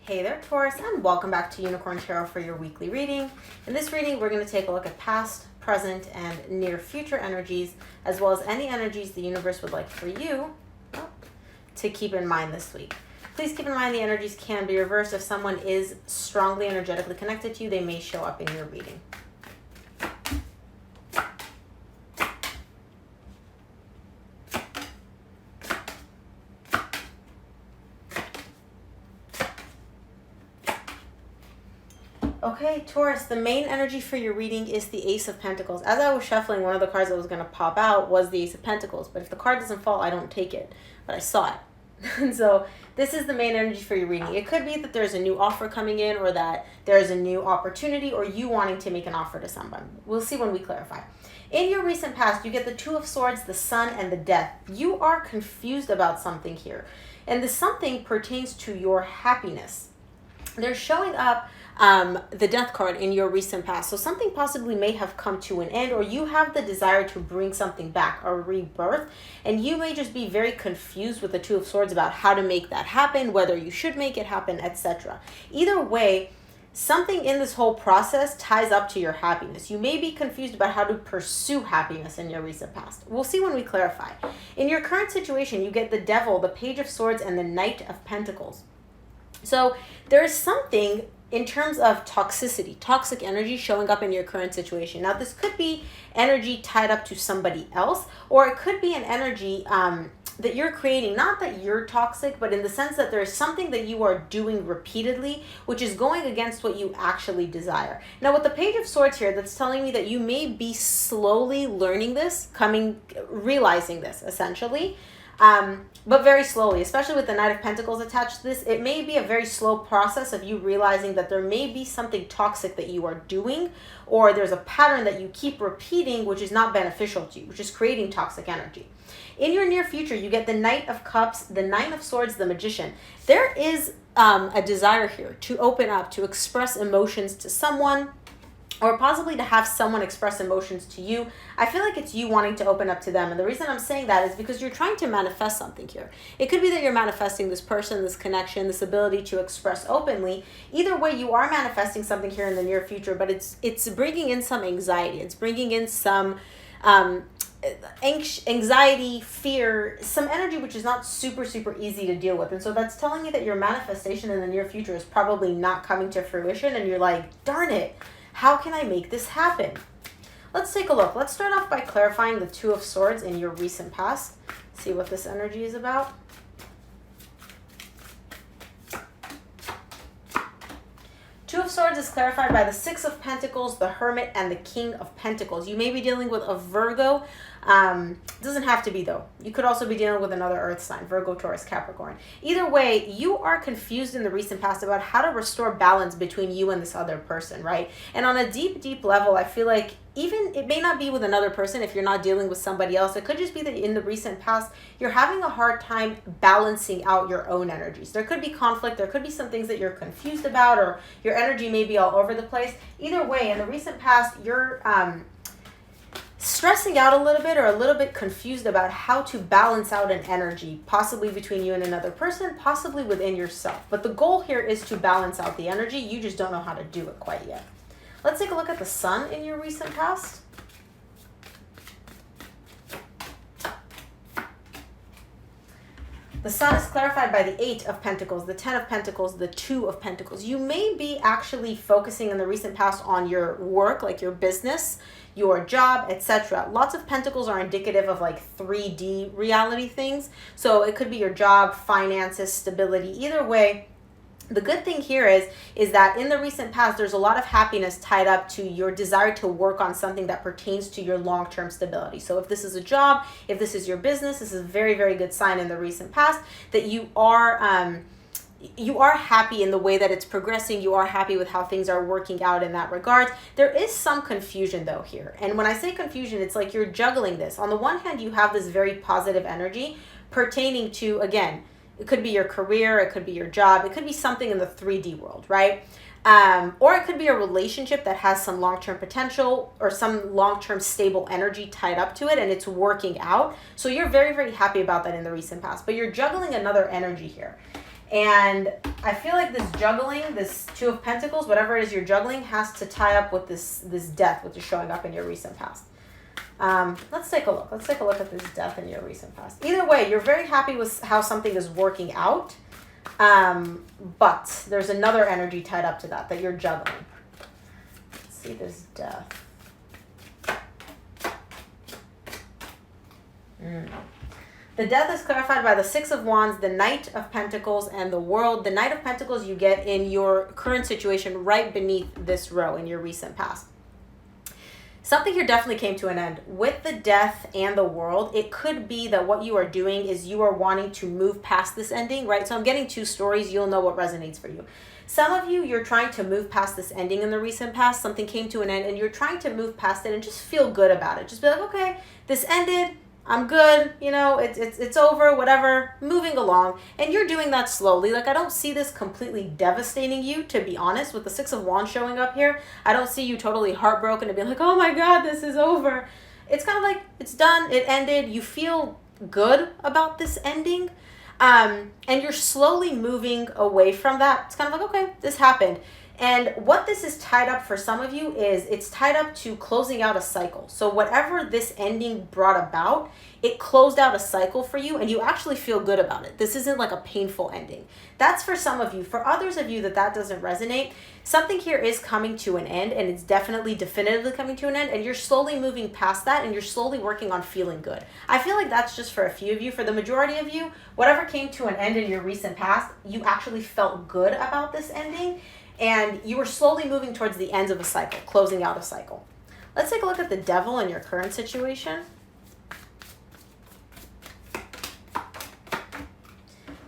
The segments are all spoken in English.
Hey there, Taurus, and welcome back to Unicorn Tarot for your weekly reading. In this reading, we're going to take a look at past, present, and near future energies, as well as any energies the universe would like for you to keep in mind this week. Please keep in mind the energies can be reversed. If someone is strongly energetically connected to you, they may show up in your reading. Okay, Taurus, the main energy for your reading is the Ace of Pentacles. As I was shuffling, one of the cards that was going to pop out was the Ace of Pentacles. But if the card doesn't fall, I don't take it. But I saw it. And so this is the main energy for your reading. It could be that there's a new offer coming in, or that there's a new opportunity, or you wanting to make an offer to someone. We'll see when we clarify. In your recent past, you get the Two of Swords, the Sun, and the Death. You are confused about something here. And the something pertains to your happiness. They're showing up the Death card in your recent past. So something possibly may have come to an end, or you have the desire to bring something back, a rebirth, and you may just be very confused with the Two of Swords about how to make that happen, whether you should make it happen, etc. Either way, something in this whole process ties up to your happiness. You may be confused about how to pursue happiness in your recent past. We'll see when we clarify. In your current situation, you get the Devil, the Page of Swords, and the Knight of Pentacles. So there is something in terms of toxicity, toxic energy showing up in your current situation. Now, this could be energy tied up to somebody else, or it could be an energy that you're creating. Not that you're toxic, but in the sense that there's something that you are doing repeatedly, which is going against what you actually desire. Now, with the Page of Swords here, that's telling me that you may be slowly learning this, realizing this, essentially. But very slowly, especially with the Knight of Pentacles attached to this, it may be a very slow process of you realizing that there may be something toxic that you are doing, or there's a pattern that you keep repeating which is not beneficial to you, which is creating toxic energy. In your near future, you get the Knight of Cups, the Nine of Swords, the Magician. There is a desire here to open up, to express emotions to someone, or possibly to have someone express emotions to you. I feel like it's you wanting to open up to them. And the reason I'm saying that is because you're trying to manifest something here. It could be that you're manifesting this person, this connection, this ability to express openly. Either way, you are manifesting something here in the near future, but it's bringing in some anxiety. It's bringing in some anxiety, fear, some energy which is not super easy to deal with. And so that's telling me that your manifestation in the near future is probably not coming to fruition, and you're like, darn it, how can I make this happen? Let's take a look. Let's start off by clarifying the Two of Swords in your recent past. See what this energy is about. Two of Swords is clarified by the Six of Pentacles, the Hermit, and the King of Pentacles. You may be dealing with a Virgo. Doesn't have to be, though. You could also be dealing with another earth sign, Virgo, Taurus, Capricorn. Either way, you are confused in the recent past about how to restore balance between you and this other person, right? And on a deep level, I feel like even it may not be with another person if you're not dealing with somebody else. It could just be that in the recent past, you're having a hard time balancing out your own energies. There could be conflict. There could be some things that you're confused about, or your energy may be all over the place. Either way, in the recent past, you're stressing out a little bit, or a little bit confused about how to balance out an energy, possibly between you and another person, possibly within yourself. But the goal here is to balance out the energy. You just don't know how to do it quite yet. Let's take a look at the Sun in your recent past. The Sun is clarified by the Eight of Pentacles, the Ten of Pentacles, the Two of Pentacles. You may be actually focusing in the recent past on your work, like your business, your job, etc. Lots of pentacles are indicative of like 3D reality things. So it could be your job, finances, stability. Either way, the good thing here is that in the recent past, there's a lot of happiness tied up to your desire to work on something that pertains to your long-term stability. So if this is a job, if this is your business, this is a very good sign in the recent past that you are happy in the way that it's progressing. You are happy with how things are working out in that regard. There is some confusion though here. And when I say confusion, it's like you're juggling this. On the one hand, you have this very positive energy pertaining to, again, it could be your career, it could be your job, it could be something in the 3D world, right? Or it could be a relationship that has some long-term potential or some long-term stable energy tied up to it, and it's working out. So you're very happy about that in the recent past, but you're juggling another energy here. And I feel like this juggling, this Two of Pentacles, whatever it is you're juggling, has to tie up with this death, which is showing up in your recent past. Let's take a look. Let's take a look at this death in your recent past. Either way, you're very happy with how something is working out. But there's another energy tied up to that you're juggling. Let's see this death. The death is clarified by the Six of Wands, the Knight of Pentacles, and the World. The Knight of Pentacles you get in your current situation right beneath this row in your recent past. Something here definitely came to an end. With the death and the World, it could be that what you are doing is you are wanting to move past this ending, right? So I'm getting two stories. You'll know what resonates for you. Some of you, you're trying to move past this ending in the recent past. Something came to an end, and you're trying to move past it and just feel good about it. Just be like, okay, this ended. I'm good, you know, it's over, whatever, moving along. And you're doing that slowly. Like, I don't see this completely devastating you, to be honest. With the Six of Wands showing up here, I don't see you totally heartbroken and being like, oh my God, this is over. It's kind of like, it's done, it ended. You feel good about this ending. And you're slowly moving away from that. It's kind of like, okay, this happened. And what this is tied up for some of you is it's tied up to closing out a cycle. So whatever this ending brought about, it closed out a cycle for you and you actually feel good about it. This isn't like a painful ending. That's for some of you. For others of you that doesn't resonate, something here is coming to an end, and it's definitively coming to an end, and you're slowly moving past that and you're slowly working on feeling good. I feel like that's just for a few of you. For the majority of you, whatever came to an end in your recent past, you actually felt good about this ending. And you were slowly moving towards the end of a cycle, closing out a cycle. Let's take a look at the Devil in your current situation.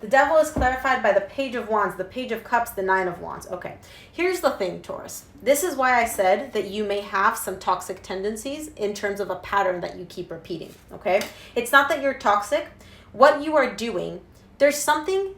The Devil is clarified by the Page of Wands, the Page of Cups, the Nine of Wands. Okay, here's the thing, Taurus. This is why I said that you may have some toxic tendencies in terms of a pattern that you keep repeating, okay? It's not that you're toxic. What you are doing, there's something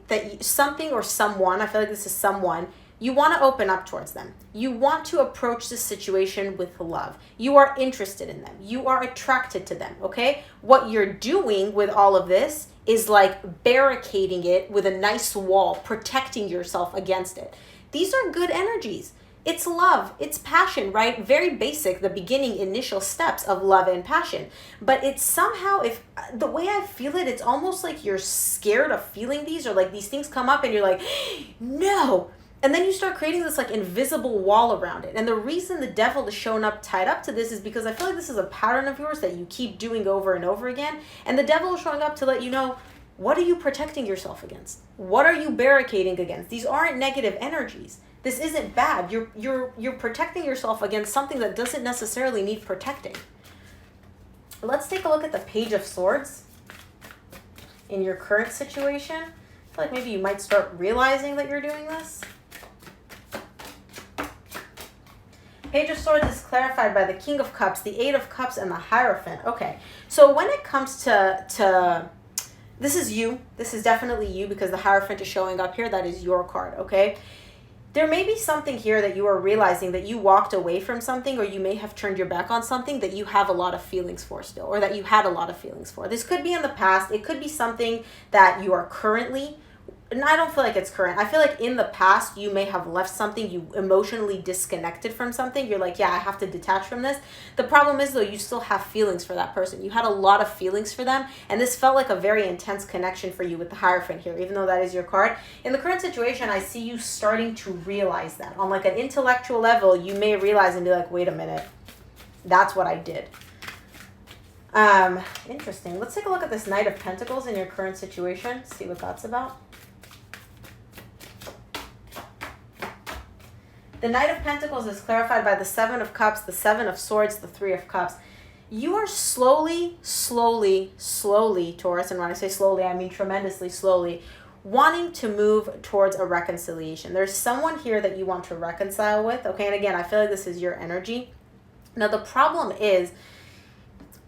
or someone, I feel like this is someone, you want to open up towards them. You want to approach this situation with love. You are interested in them. You are attracted to them, okay? What you're doing with all of this is like barricading it with a nice wall, protecting yourself against it. These are good energies. It's love, it's passion, right? Very basic, the beginning, initial steps of love and passion. But it's somehow, if the way I feel it, it's almost like you're scared of feeling these, or like these things come up and you're like, no. And then you start creating this like invisible wall around it. And the reason the Devil is showing up tied up to this is because I feel like this is a pattern of yours that you keep doing over and over again. And the Devil is showing up to let you know, what are you protecting yourself against? What are you barricading against? These aren't negative energies. This isn't bad. You're protecting yourself against something that doesn't necessarily need protecting. Let's take a look at the Page of Swords in your current situation. I feel like maybe you might start realizing that you're doing this. Page of Swords is clarified by the King of Cups, the Eight of Cups, and the Hierophant. Okay, so when it comes to this is you. This is definitely you because the Hierophant is showing up here. That is your card, okay? There may be something here that you are realizing that you walked away from something, or you may have turned your back on something that you have a lot of feelings for still, or that you had a lot of feelings for. This could be in the past. It could be something that you are currently, and I don't feel like it's current. I feel like in the past, you may have left something, you emotionally disconnected from something. You're like, yeah, I have to detach from this. The problem is, though, you still have feelings for that person. You had a lot of feelings for them, and this felt like a very intense connection for you with the Hierophant here, even though that is your card. In the current situation, I see you starting to realize that. On like an intellectual level, you may realize and be like, wait a minute, that's what I did. Interesting. Let's take a look at this Knight of Pentacles in your current situation, see what that's about. The Knight of Pentacles is clarified by the Seven of Cups, the Seven of Swords, the Three of Cups. You are slowly, Taurus, and when I say slowly, I mean tremendously slowly, wanting to move towards a reconciliation. There's someone here that you want to reconcile with, okay? And again, I feel like this is your energy. Now, the problem is,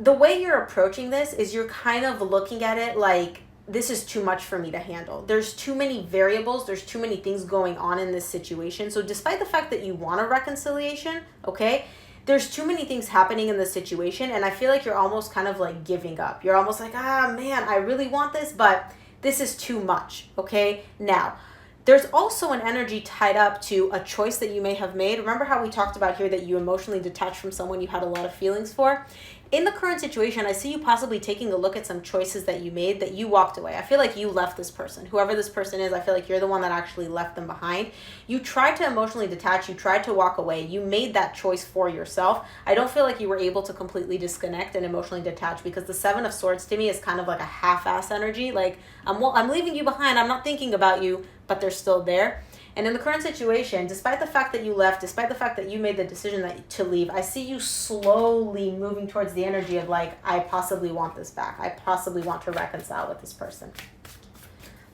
the way you're approaching this is you're kind of looking at it like, this is too much for me to handle. There's too many variables. There's too many things going on in this situation. So despite the fact that you want a reconciliation, okay, there's too many things happening in the situation. And I feel like you're almost kind of like giving up. You're almost like, ah, man, I really want this, but this is too much, okay? Now, there's also an energy tied up to a choice that you may have made. Remember how we talked about here that you emotionally detached from someone you had a lot of feelings for? In the current situation, I see you possibly taking a look at some choices that you made that you walked away. I feel like you left this person. Whoever this person is, I feel like you're the one that actually left them behind. You tried to emotionally detach. You tried to walk away. You made that choice for yourself. I don't feel like you were able to completely disconnect and emotionally detach, because the Seven of Swords to me is kind of like a half-ass energy. Like, I'm leaving you behind. I'm not thinking about you, but they're still there. And in the current situation, despite the fact that you left, despite the fact that you made the decision to leave, I see you slowly moving towards the energy of like, I possibly want this back. I possibly want to reconcile with this person.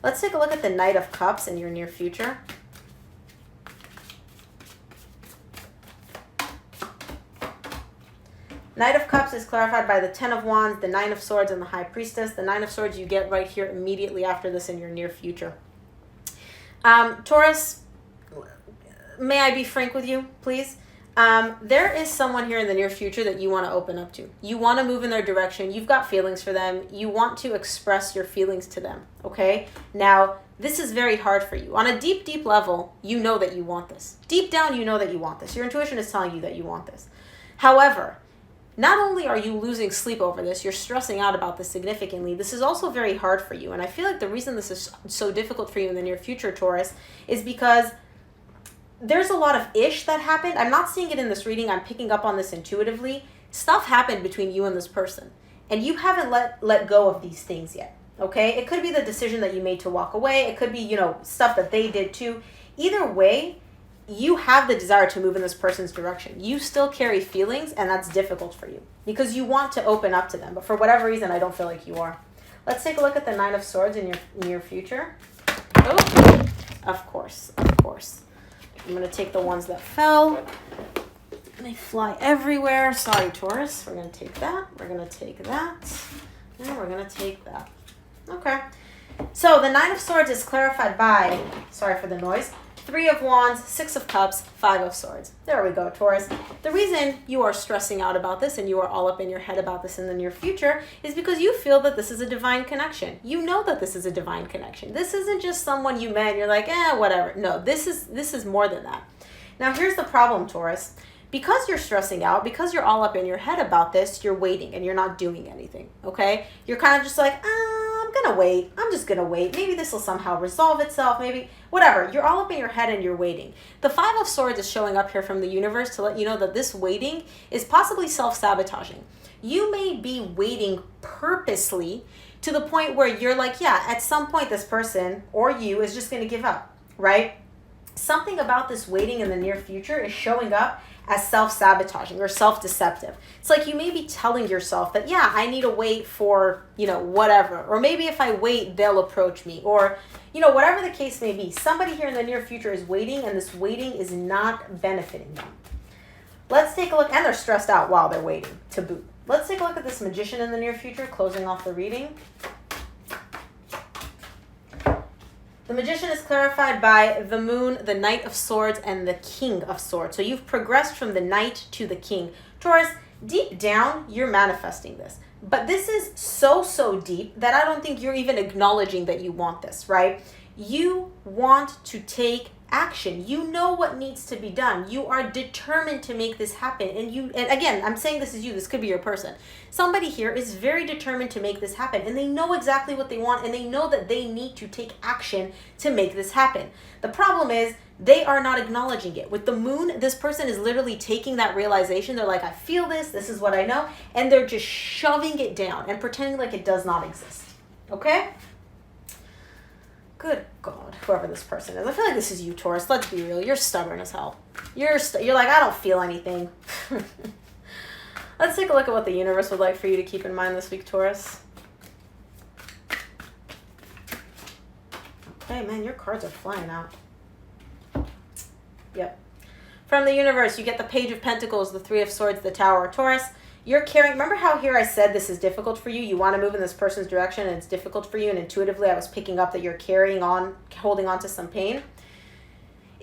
Let's take a look at the Knight of Cups in your near future. Knight of Cups is clarified by the Ten of Wands, the Nine of Swords, and the High Priestess. The Nine of Swords you get right here immediately after this in your near future. Taurus, may I be frank with you, please? There is someone here in the near future that you want to open up to. You want to move in their direction. You've got feelings for them. You want to express your feelings to them, okay? Now, this is very hard for you. On a deep, deep level, you know that you want this. Deep down, you know that you want this. Your intuition is telling you that you want this. However, not only are you losing sleep over this, you're stressing out about this significantly. This is also very hard for you. And I feel like the reason this is so difficult for you in the near future, Taurus, is because there's a lot of ish that happened. I'm not seeing it in this reading. I'm picking up on this intuitively. Stuff happened between you and this person. And you haven't let go of these things yet. Okay? It could be the decision that you made to walk away. It could be, you know, stuff that they did too. Either way, you have the desire to move in this person's direction. You still carry feelings, and that's difficult for you because you want to open up to them. But for whatever reason, I don't feel like you are. Let's take a look at the Nine of Swords in your near future. Oh, of course, of course. I'm going to take the ones that fell. They fly everywhere. Sorry, Taurus. We're going to take that. We're going to take that. And we're going to take that. Okay. So the Nine of Swords is clarified by, sorry for the noise, Three of Wands, Six of Cups, Five of Swords. There we go, Taurus. The reason you are stressing out about this and you are all up in your head about this in the near future is because you feel that this is a divine connection. You know that this is a divine connection. This isn't just someone you met and you're like, whatever. No, this is more than that. Now, here's the problem, Taurus. Because you're stressing out, because you're all up in your head about this, you're waiting and you're not doing anything, okay? You're kind of just like, I'm going to wait. I'm just going to wait. Maybe this will somehow resolve itself. Maybe, whatever. You're all up in your head and you're waiting. The Five of Swords is showing up here from the universe to let you know that this waiting is possibly self-sabotaging. You may be waiting purposely to the point where you're like, yeah, at some point this person or you is just going to give up, right? Something about this waiting in the near future is showing up as self-sabotaging or self-deceptive. It's like you may be telling yourself that, yeah, I need to wait for, whatever. Or maybe if I wait, they'll approach me. Or, whatever the case may be. Somebody here in the near future is waiting, and this waiting is not benefiting them. Let's take a look. And they're stressed out while they're waiting to boot. Let's take a look at this Magician in the near future, closing off the reading. The Magician is clarified by the Moon, the Knight of Swords, and the King of Swords. So you've progressed from the Knight to the King. Taurus, deep down, you're manifesting this. But this is so deep that I don't think you're even acknowledging that you want this, right? You want to take action. You know what needs to be done. You are determined to make this happen. And again, I'm saying this is you. This could be your person. Somebody here is very determined to make this happen, and they know exactly what they want, and they know that they need to take action to make this happen. The problem is they are not acknowledging it. With the Moon, this person is literally taking that realization. They're like, I feel this is what I know, and they're just shoving it down and pretending like it does not exist. Okay? Good God, whoever this person is. I feel like this is you, Taurus. Let's be real. You're stubborn as hell. You're like, I don't feel anything. Let's take a look at what the universe would like for you to keep in mind this week, Taurus. Okay, man, your cards are flying out. Yep. From the universe, you get the Page of Pentacles, the Three of Swords, the Tower. Taurus, you're carrying, remember how here I said this is difficult for you? You want to move in this person's direction and it's difficult for you, and intuitively I was picking up that you're holding on to some pain.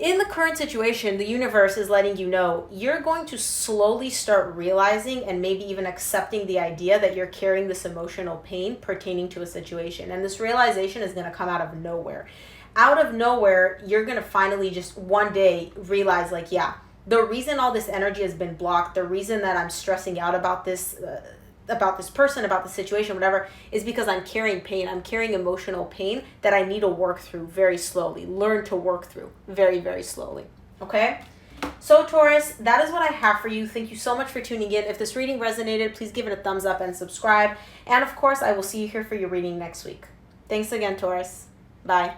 in the current situation, the universe is letting you know you're going to slowly start realizing and maybe even accepting the idea that you're carrying this emotional pain pertaining to a situation. And this realization is going to come out of nowhere. Out of nowhere, you're going to finally just one day realize, like, yeah, the reason all this energy has been blocked, the reason that I'm stressing out about this person, about the situation, whatever, is because I'm carrying pain. I'm carrying emotional pain that I need to work through very slowly, learn to work through very, very slowly. Okay? So Taurus, that is what I have for you. Thank you so much for tuning in. If this reading resonated, please give it a thumbs up and subscribe. And of course, I will see you here for your reading next week. Thanks again, Taurus. Bye.